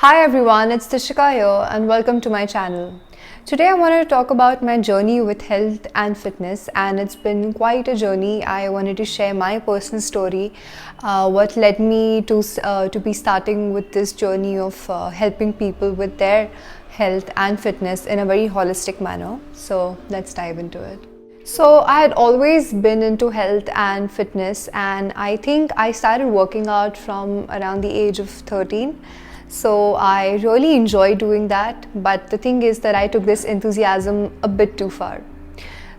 Hi everyone, it's Dishika here and welcome to my channel. Today I wanted to talk about my journey with health and fitness, and it's been quite a journey. I wanted to share my personal story, what led me to be starting with this journey of helping people with their health and fitness in a very holistic manner. So let's dive into it. So I had always been into health and fitness, and I think I started working out from around the age of 13. So I really enjoy doing that, but the thing is that I took this enthusiasm a bit too far.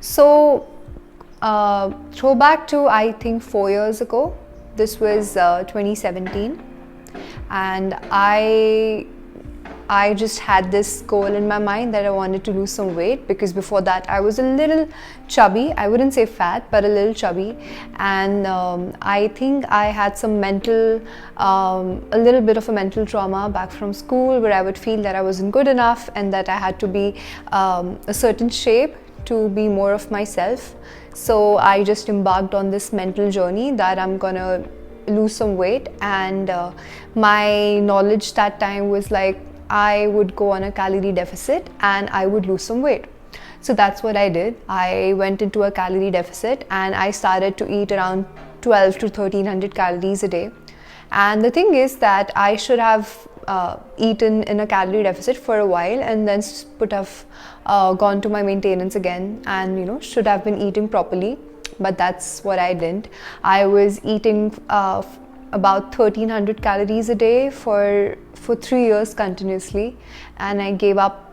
So throwback to I think 4 years ago, this was 2017, and I just had this goal in my mind that I wanted to lose some weight, because before that I was a little chubby. I wouldn't say fat, but a little chubby, and I think I had some a little bit of a mental trauma back from school, where I would feel that I wasn't good enough and that I had to be a certain shape to be more of myself. So I just embarked on this mental journey that I'm gonna lose some weight, and my knowledge that time was like, I would go on a calorie deficit and I would lose some weight. So that's what I did. I went into a calorie deficit and I started to eat around 12 to 1300 calories a day. And the thing is that I should have eaten in a calorie deficit for a while and then would have gone to my maintenance again, and should have been eating properly. But that's what I didn't. I was eating about 1300 calories a day for 3 years continuously, and I gave up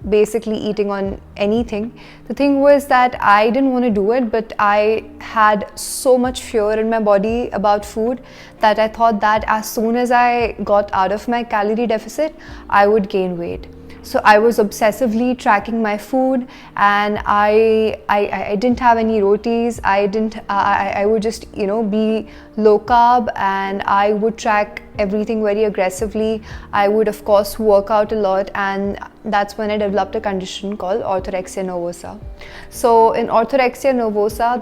basically eating on anything. The thing was that I didn't want to do it, but I had so much fear in my body about food that I thought that as soon as I got out of my calorie deficit, I would gain weight. So I was obsessively tracking my food, and I didn't have any rotis. I would just be low carb, and I would track everything very aggressively. I would of course work out a lot, and that's when I developed a condition called Orthorexia Nervosa. So in Orthorexia Nervosa,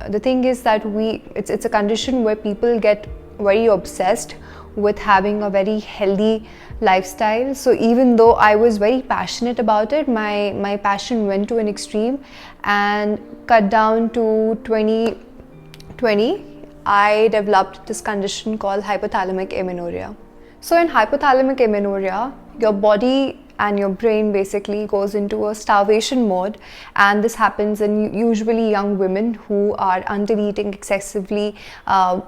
the thing is that it's a condition where people get very obsessed with having a very healthy lifestyle. So even though I was very passionate about it, my passion went to an extreme and cut down to 2020. I developed this condition called hypothalamic amenorrhea. So in hypothalamic amenorrhea, your body and your brain basically goes into a starvation mode, and this happens in usually young women who are under eating excessively,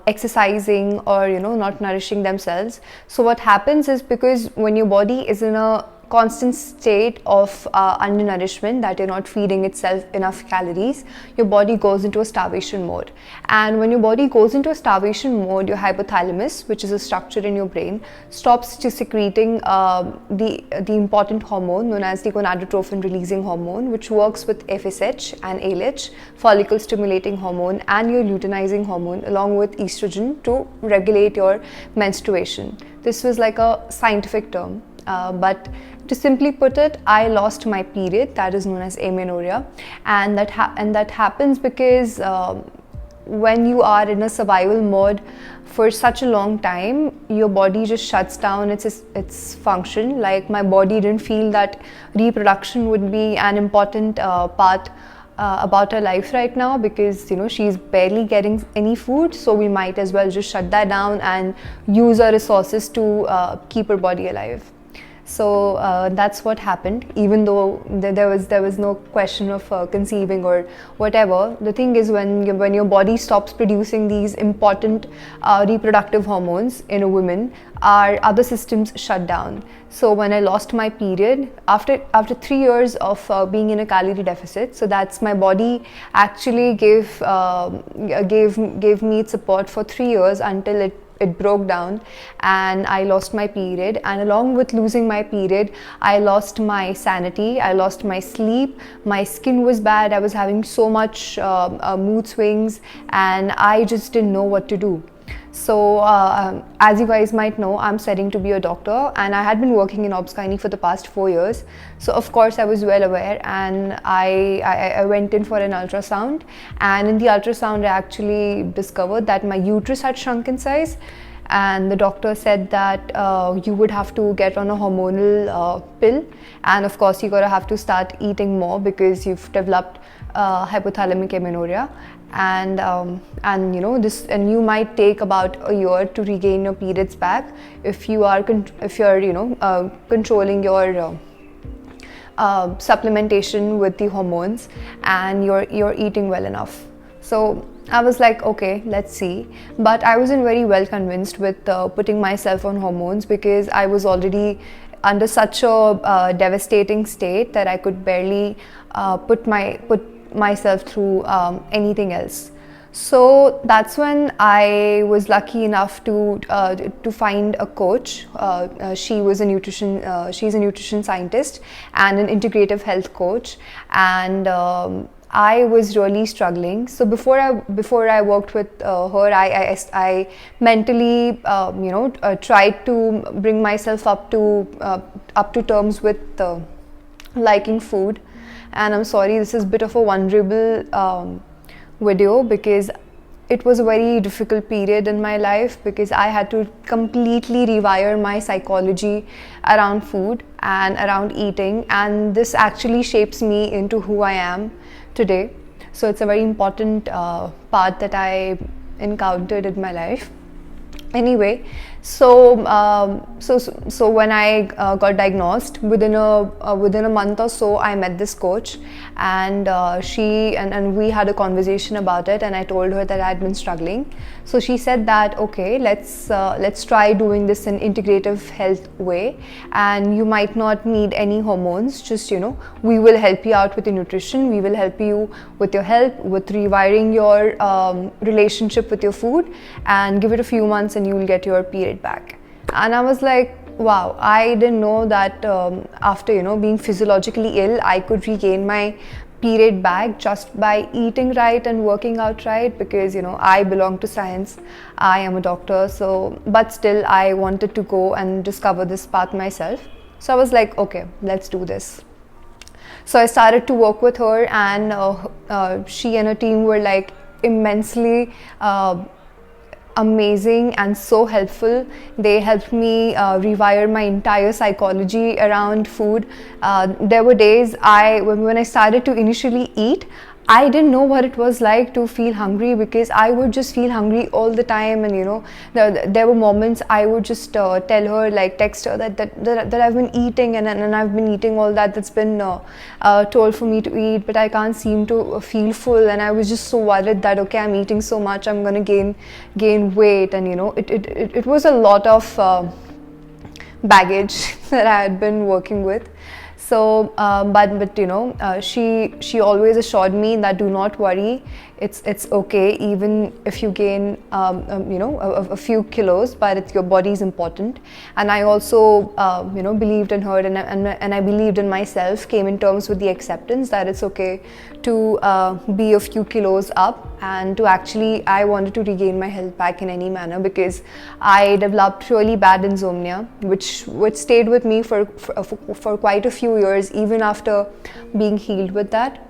exercising, or not nourishing themselves. So what happens is, because when your body is in a constant state of undernourishment, that you're not feeding itself enough calories, your body goes into a starvation mode. And when your body goes into a starvation mode, your hypothalamus, which is a structure in your brain, stops to secreting the important hormone known as the gonadotrophin releasing hormone, which works with FSH and ALH, follicle stimulating hormone, and your luteinizing hormone, along with estrogen, to regulate your menstruation. This was like a scientific term, but to simply put it, I lost my period, that is known as amenorrhea, and that happens because when you are in a survival mode for such a long time, your body just shuts down its function. Like, my body didn't feel that reproduction would be an important part about her life right now, because she's barely getting any food, so we might as well just shut that down and use our resources to keep her body alive. So that's what happened, even though there was no question of conceiving or whatever. The thing is, when your body stops producing these important reproductive hormones in a woman, our other systems shut down. So when I lost my period after 3 years of being in a calorie deficit, so that's my body actually gave me its support for 3 years until it broke down and I lost my period. And along with losing my period, I lost my sanity, I lost my sleep, my skin was bad, I was having so much mood swings, and I just didn't know what to do. So as you guys might know, I'm studying to be a doctor, and I had been working in Ob-Gyn for the past 4 years. So of course I was well aware, and I went in for an ultrasound, and in the ultrasound I actually discovered that my uterus had shrunk in size. and the doctor said that you would have to get on a hormonal pill, and of course you're gonna have to start eating more because you've developed hypothalamic amenorrhea, and you know this, and you might take about a year to regain your periods back if you're controlling your supplementation with the hormones, and you're eating well enough. So I was like, okay, let's see. But I wasn't very well convinced with putting myself on hormones because I was already under such a devastating state that I could barely put myself through anything else. So that's when I was lucky enough to find a coach. She's a nutrition scientist and an integrative health coach, and I was really struggling. So before I worked with her, I mentally tried to bring myself up to terms with liking food. And I'm sorry, this is a bit of a vulnerable video because it was a very difficult period in my life because I had to completely rewire my psychology around food and around eating, and this actually shapes me into who I am today. So it's a very important part that I encountered in my life. Anyway, so when I got diagnosed, within a month or so, I met this coach, and we had a conversation about it, and I told her that I had been struggling. So she said that, okay, let's try doing this in integrative health way, and you might not need any hormones. Just we will help you out with your nutrition. We will help you with your health, with rewiring your relationship with your food, and give it a few months, and you will get your period back. And I was like, wow, I didn't know that after being physiologically ill, I could regain my period back just by eating right and working out right, because I belong to science, I am a doctor. So but still I wanted to go and discover this path myself. So I was like, okay, let's do this. So I started to work with her, and she and her team were like immensely amazing and so helpful. They helped me rewire my entire psychology around food. There were days when I started to initially eat, I didn't know what it was like to feel hungry, because I would just feel hungry all the time, and there were moments I would just tell her, like text her that I've been eating, and I've been eating all that's been told for me to eat, but I can't seem to feel full, and I was just so worried that okay, I'm eating so much, I'm gonna gain weight, and it was a lot of baggage that I had been working with. So she always assured me that do not worry, it's okay even if you gain a few kilos, but your body is important. And I also believed in her, and I believed in myself, came in terms with the acceptance that it's okay to be a few kilos up, and to actually I wanted to regain my health back in any manner, because I developed really bad insomnia, which stayed with me for quite a few years even after being healed with that.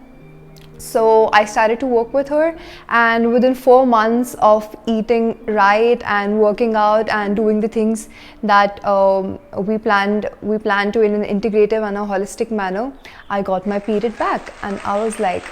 So I started to work with her, and within 4 months of eating right and working out and doing the things that we planned to in an integrative and a holistic manner, I got my period back. And I was like,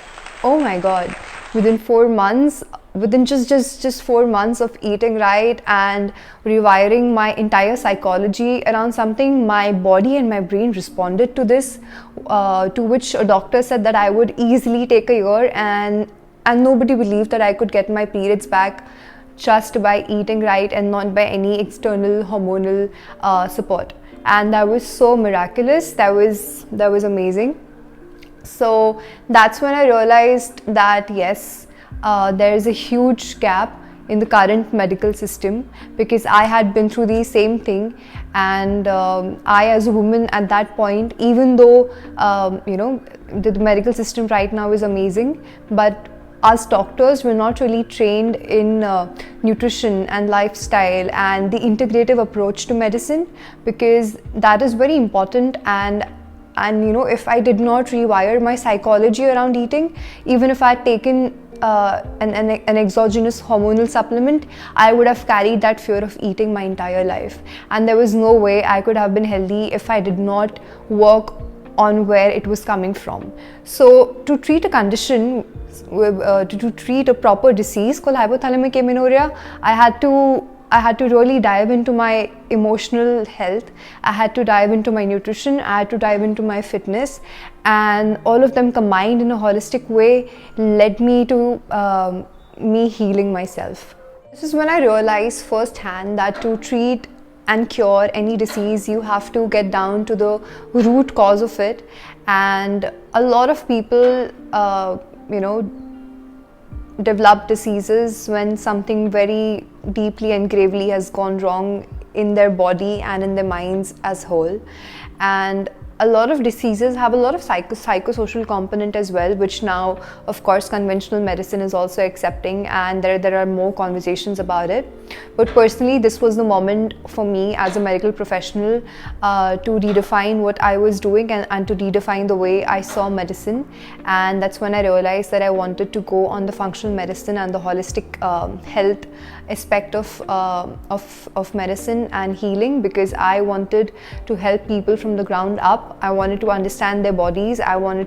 oh my god, within 4 months, within just 4 months of eating right and rewiring my entire psychology around something, my body and my brain responded to this, to which a doctor said that I would easily take a year, and nobody believed that I could get my periods back just by eating right and not by any external hormonal support. And that was so miraculous. That was amazing. So that's when I realized that yes, there is a huge gap in the current medical system, because I had been through the same thing, and I as a woman at that point, even though the medical system right now is amazing, but us doctors were not really trained in nutrition and lifestyle and the integrative approach to medicine, because that is very important. And if I did not rewire my psychology around eating, even if I had taken an exogenous hormonal supplement, I would have carried that fear of eating my entire life. And there was no way I could have been healthy if I did not work on where it was coming from. So to treat a condition, to treat a proper disease called hypothalamic amenorrhea, I had to really dive into my emotional health. I had to dive into my nutrition. I had to dive into my fitness, and all of them combined in a holistic way led me to me healing myself. This is when I realized firsthand that to treat and cure any disease, you have to get down to the root cause of it. And a lot of people, develop diseases when something very deeply and gravely has gone wrong in their body and in their minds as whole. And a lot of diseases have a lot of psychosocial component as well, which now, of course, conventional medicine is also accepting, and there are more conversations about it. But personally, this was the moment for me as a medical professional to redefine what I was doing and to redefine the way I saw medicine. And that's when I realized that I wanted to go on the functional medicine and the holistic health aspect of medicine and healing, because I wanted to help people from the ground up. I wanted to understand their bodies. I want them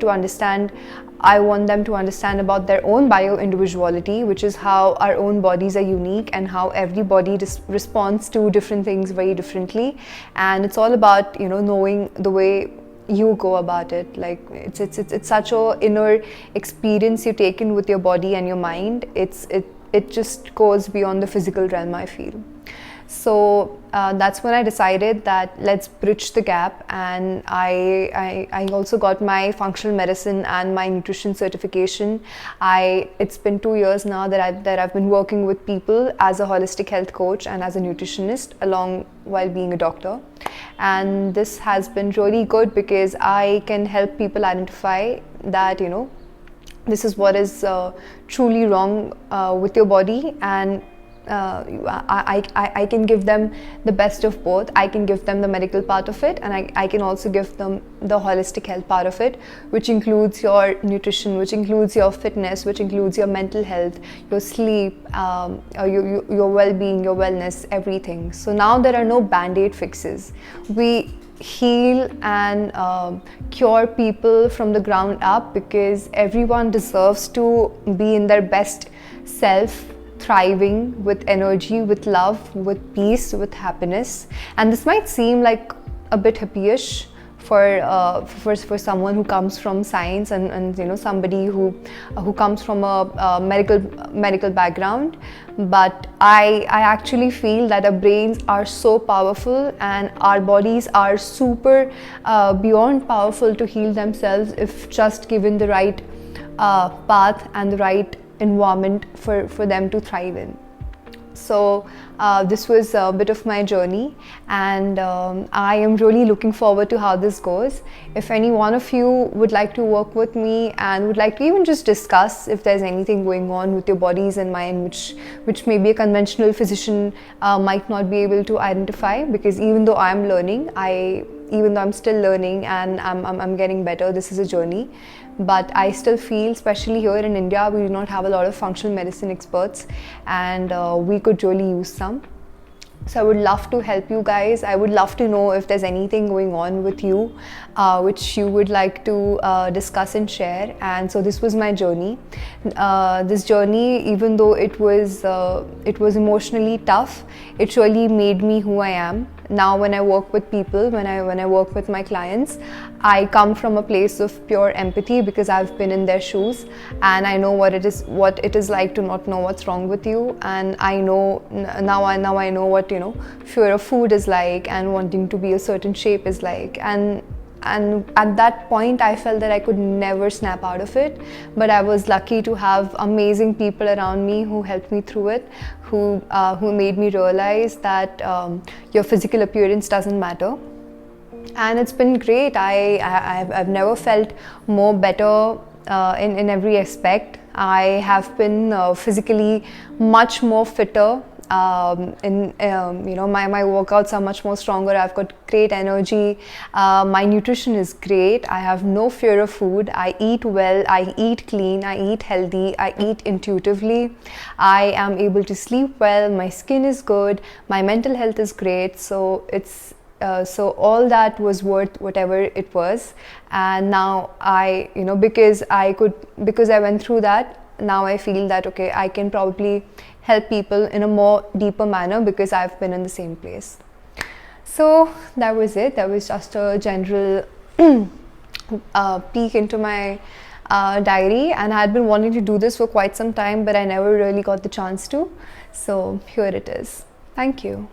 to understand about their own bio-individuality, which is how our own bodies are unique and how every body responds to different things very differently. And it's all about, knowing the way you go about it. Like it's such a inner experience you take in with your body and your mind. It just goes beyond the physical realm, I feel. So that's when I decided that let's bridge the gap, and I also got my functional medicine and my nutrition certification. It's been 2 years now that I've been working with people as a holistic health coach and as a nutritionist along while being a doctor. And this has been really good because I can help people identify that, this is what is truly wrong with your body, and I can give them the best of both. I can give them the medical part of it, and I can also give them the holistic health part of it, which includes your nutrition, which includes your fitness, which includes your mental health, your sleep, your well-being, your wellness, everything. So now there are no band-aid fixes. We heal and cure people from the ground up, because everyone deserves to be in their best self, thriving with energy, with love, with peace, with happiness. And this might seem like a bit hippie-ish for someone who comes from science and somebody who comes from a medical background. But I actually feel that our brains are so powerful and our bodies are super beyond powerful to heal themselves if just given the right path and the right environment for them to thrive in. So this was a bit of my journey, and I am really looking forward to how this goes. If any one of you would like to work with me and would like to even just discuss if there's anything going on with your bodies and mind which maybe a conventional physician might not be able to identify, because even though I'm still learning and I'm getting better, this is a journey. But I still feel, especially here in India, we do not have a lot of functional medicine experts, and we could really use some. So I would love to help you guys. I would love to know if there's anything going on with you which you would like to discuss and share. And so this was my journey. This journey, even though it was emotionally tough, it really made me who I am. Now when I work with people, when I work with my clients, I come from a place of pure empathy, because I've been in their shoes and I know what it is like to not know what's wrong with you. And I know now I know what fear of food is like, and wanting to be a certain shape is like. And at that point I felt that I could never snap out of it, but I was lucky to have amazing people around me who helped me through it, who made me realize that your physical appearance doesn't matter. And it's been great. I've never felt more better in every aspect. I have been physically much more fitter My workouts are much more stronger. I've got great energy. My nutrition is great. I have no fear of food. I eat well. I eat clean. I eat healthy. I eat intuitively. I am able to sleep well. My skin is good. My mental health is great. So so all that was worth whatever it was. And now because I went through that, now I feel that okay, I can probably help people in a more deeper manner because I've been in the same place. So that was it. That was just a general peek into my diary, and I had been wanting to do this for quite some time, but I never really got the chance to. So here it is. Thank you.